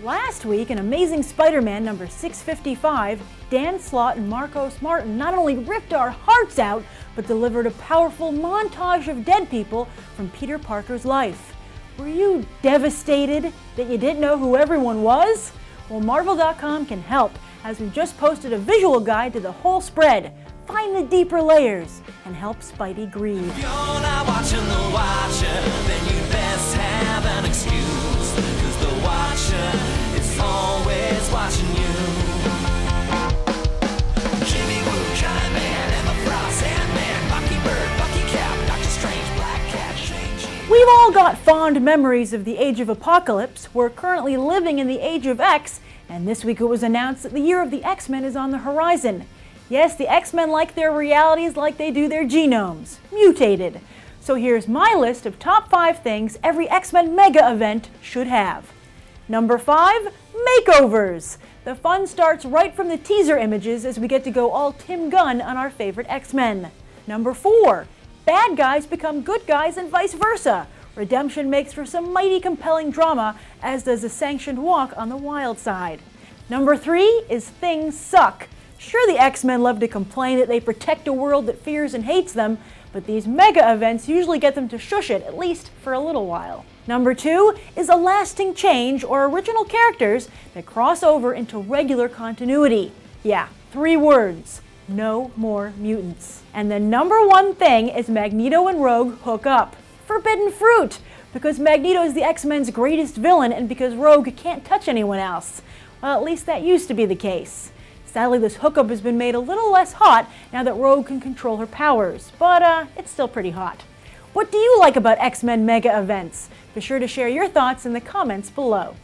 Last week, in Amazing Spider-Man number 655, Dan Slott and Marcos Martin not only ripped our hearts out, but delivered a powerful montage of dead people from Peter Parker's life. Were you devastated that you didn't know who everyone was? Well, Marvel.com can help, as we've just posted a visual guide to the whole spread. Find the deeper layers and help Spidey grieve. If you're not watching The Watcher, then you best have an excuse, 'cause The Watcher is always watching you. Jimmy Woo, Giant Man, Emma Frost, Ant-Man, Bucky Bird, Bucky Cap, Doctor Strange, Black Cat, Shang-Chi. We've all got fond memories of the Age of Apocalypse. We're currently living in the Age of X, and this week it was announced that the year of the X-Men is on the horizon. Yes, the X-Men like their realities like they do their genomes, mutated. So here's my list of top 5 things every X-Men mega event should have. Number 5, makeovers. The fun starts right from the teaser images as we get to go all Tim Gunn on our favorite X-Men. Number 4, bad guys become good guys and vice versa. Redemption makes for some mighty compelling drama, as does a sanctioned walk on the wild side. Number 3 is things suck. Sure, the X-Men love to complain that they protect a world that fears and hates them, but these mega events usually get them to shush it, at least for a little while. Number 2 is a lasting change or original characters that cross over into regular continuity. Yeah, 3 words. No more mutants. And the number 1 thing is Magneto and Rogue hook up. Forbidden fruit! Because Magneto is the X-Men's greatest villain and because Rogue can't touch anyone else. Well, at least that used to be the case. Sadly, this hookup has been made a little less hot now that Rogue can control her powers, but it's still pretty hot. What do you like about X-Men mega events? Be sure to share your thoughts in the comments below.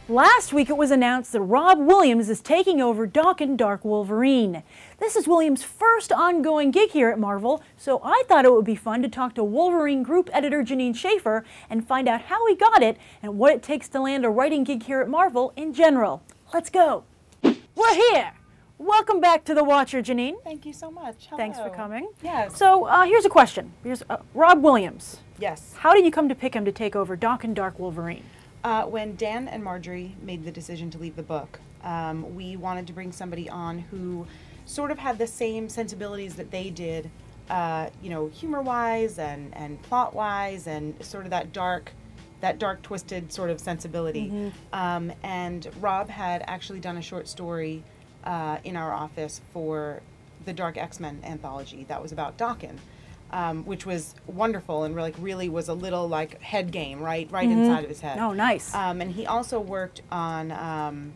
Last week it was announced that Rob Williams is taking over Doc and Dark Wolverine. This is Williams' first ongoing gig here at Marvel, so I thought it would be fun to talk to Wolverine group editor Janines Schaefer and find out how he got it and what it takes to land a writing gig here at Marvel in general. Let's go! We're here! Welcome back to The Watcher, Jeanine. Thank you so much. Hello. Thanks for coming. Yes. So here's a question. Here's Rob Williams. Yes. How did you come to pick him to take over Doc and Dark Wolverine? When Dan and Marjorie made the decision to leave the book, we wanted to bring somebody on who sort of had the same sensibilities that they did, you know, humor-wise and plot-wise, and sort of that dark, twisted sort of sensibility. Mm-hmm. And Rob had actually done a short story in our office for the Dark X-Men anthology that was about Daken, which was wonderful and really was a little like head game, right mm-hmm. inside of his head. Oh, nice. And he also worked on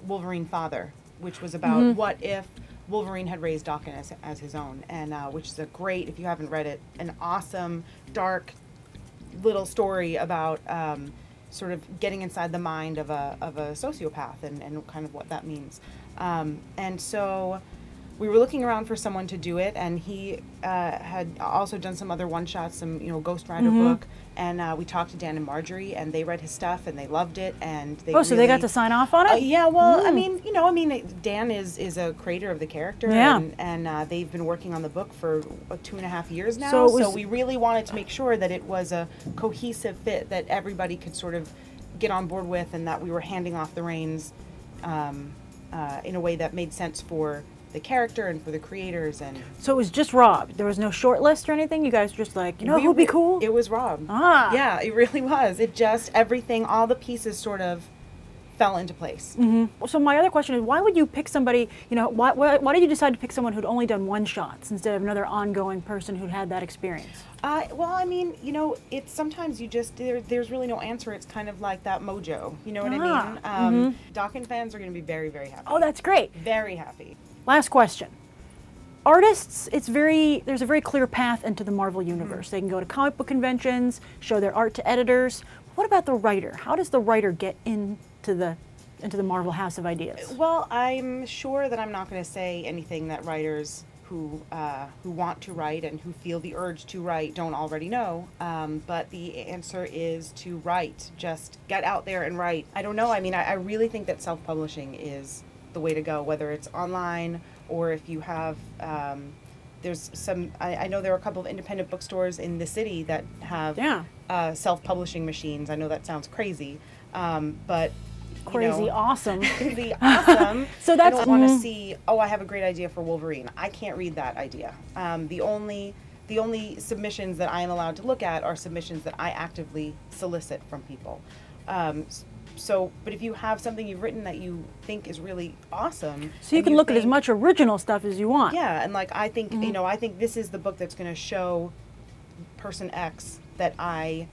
Wolverine Father, which was about mm-hmm. what if Wolverine had raised Daken as his own, and which is a great, if you haven't read it, an awesome, dark little story about sort of getting inside the mind of a sociopath and kind of what that means. And so we were looking around for someone to do it, and he had also done some other one-shots, some, you know, Ghost Rider mm-hmm. book, and we talked to Dan and Marjorie, and they read his stuff, and they loved it, and they so they got to sign off on it? Yeah, well, I mean, you know, Dan is a creator of the character, yeah. and they've been working on the book for 2.5 years now, so we really wanted to make sure that it was a cohesive fit that everybody could sort of get on board with, and that we were handing off the reins in a way that made sense for the character and for the creators. And so it was just Rob. There was no short list or anything? You guys were just like, you know who'd be cool? It was Rob. Ah. Yeah, it really was. It just, everything, all the pieces sort of fell into place. Mm-hmm. So my other question is, why would you pick somebody, you know, why did you decide to pick someone who'd only done one-shots instead of another ongoing person who'd had that experience? Well, I mean, you know, it's sometimes you just, there's really no answer. It's kind of like that mojo, you know what I mean? Mm-hmm. Daken fans are going to be very, very happy. Oh, that's great. Very happy. Last question. Artists, there's a very clear path into the Marvel universe. Mm-hmm. They can go to comic book conventions, show their art to editors. What about the writer? How does the writer get into the Marvel house of ideas? Well, I'm sure that I'm not going to say anything that writers who want to write and who feel the urge to write don't already know. But the answer is to write. Just get out there and write. I don't know. I mean, I really think that self-publishing is the way to go, whether it's online or if you have, there's some, I know there are a couple of independent bookstores in the city that have self-publishing machines. I know that sounds crazy, but Crazy awesome. Crazy awesome. So that's I don't want to see, oh, I have a great idea for Wolverine. I can't read that idea. The only submissions that I am allowed to look at are submissions that I actively solicit from people. But if you have something you've written that you think is really awesome, so you can look at as much original stuff as you want. Yeah, and like I think I think this is the book that's going to show person X that I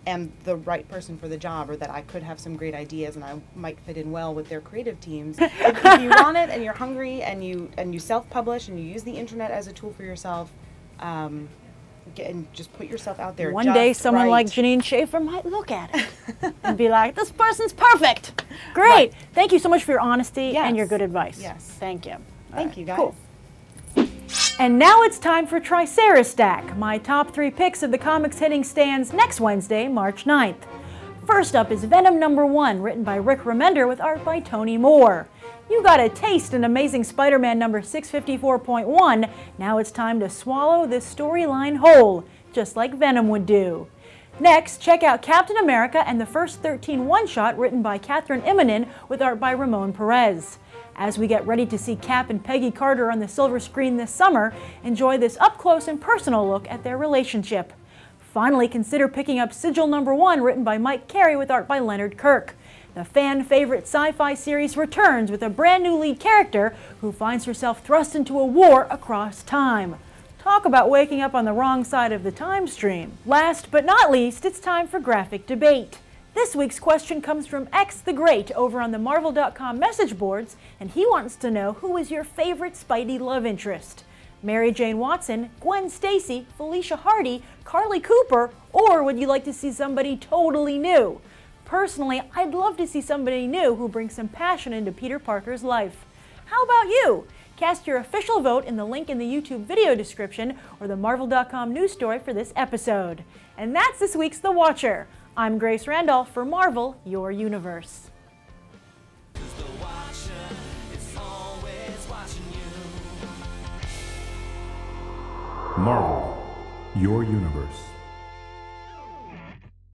am the right person for the job, or that I could have some great ideas and I might fit in well with their creative teams. If you want it and you're hungry and you self-publish and you use the internet as a tool for yourself, and just put yourself out there. One day someone like Janine Schaefer might look at it and be like, this person's perfect. Great. Right. Thank you so much for your honesty and your good advice. Yes. Thank you. Thank you, guys. Cool. And now it's time for Tricera Stack, my top 3 picks of the comics hitting stands next Wednesday, March 9th. First up is Venom #1, written by Rick Remender with art by Tony Moore. You got a taste in Amazing Spider-Man number 654.1. Now it's time to swallow this storyline whole, just like Venom would do. Next, check out Captain America and the first 13 one-shot written by Catherine Immonen with art by Ramon Perez. As we get ready to see Cap and Peggy Carter on the silver screen this summer, enjoy this up-close and personal look at their relationship. Finally, consider picking up Sigil #1 written by Mike Carey with art by Leonard Kirk. The fan-favorite sci-fi series returns with a brand new lead character who finds herself thrust into a war across time. Talk about waking up on the wrong side of the time stream. Last but not least, it's time for Graphic Debate. This week's question comes from X the Great over on the Marvel.com message boards, and he wants to know, who is your favorite Spidey love interest? Mary Jane Watson, Gwen Stacy, Felicia Hardy, Carly Cooper, or would you like to see somebody totally new? Personally, I'd love to see somebody new who brings some passion into Peter Parker's life. How about you? Cast your official vote in the link in the YouTube video description or the Marvel.com news story for this episode. And that's this week's The Watcher. I'm Grace Randolph for Marvel, Your Universe. Marvel, Your Universe.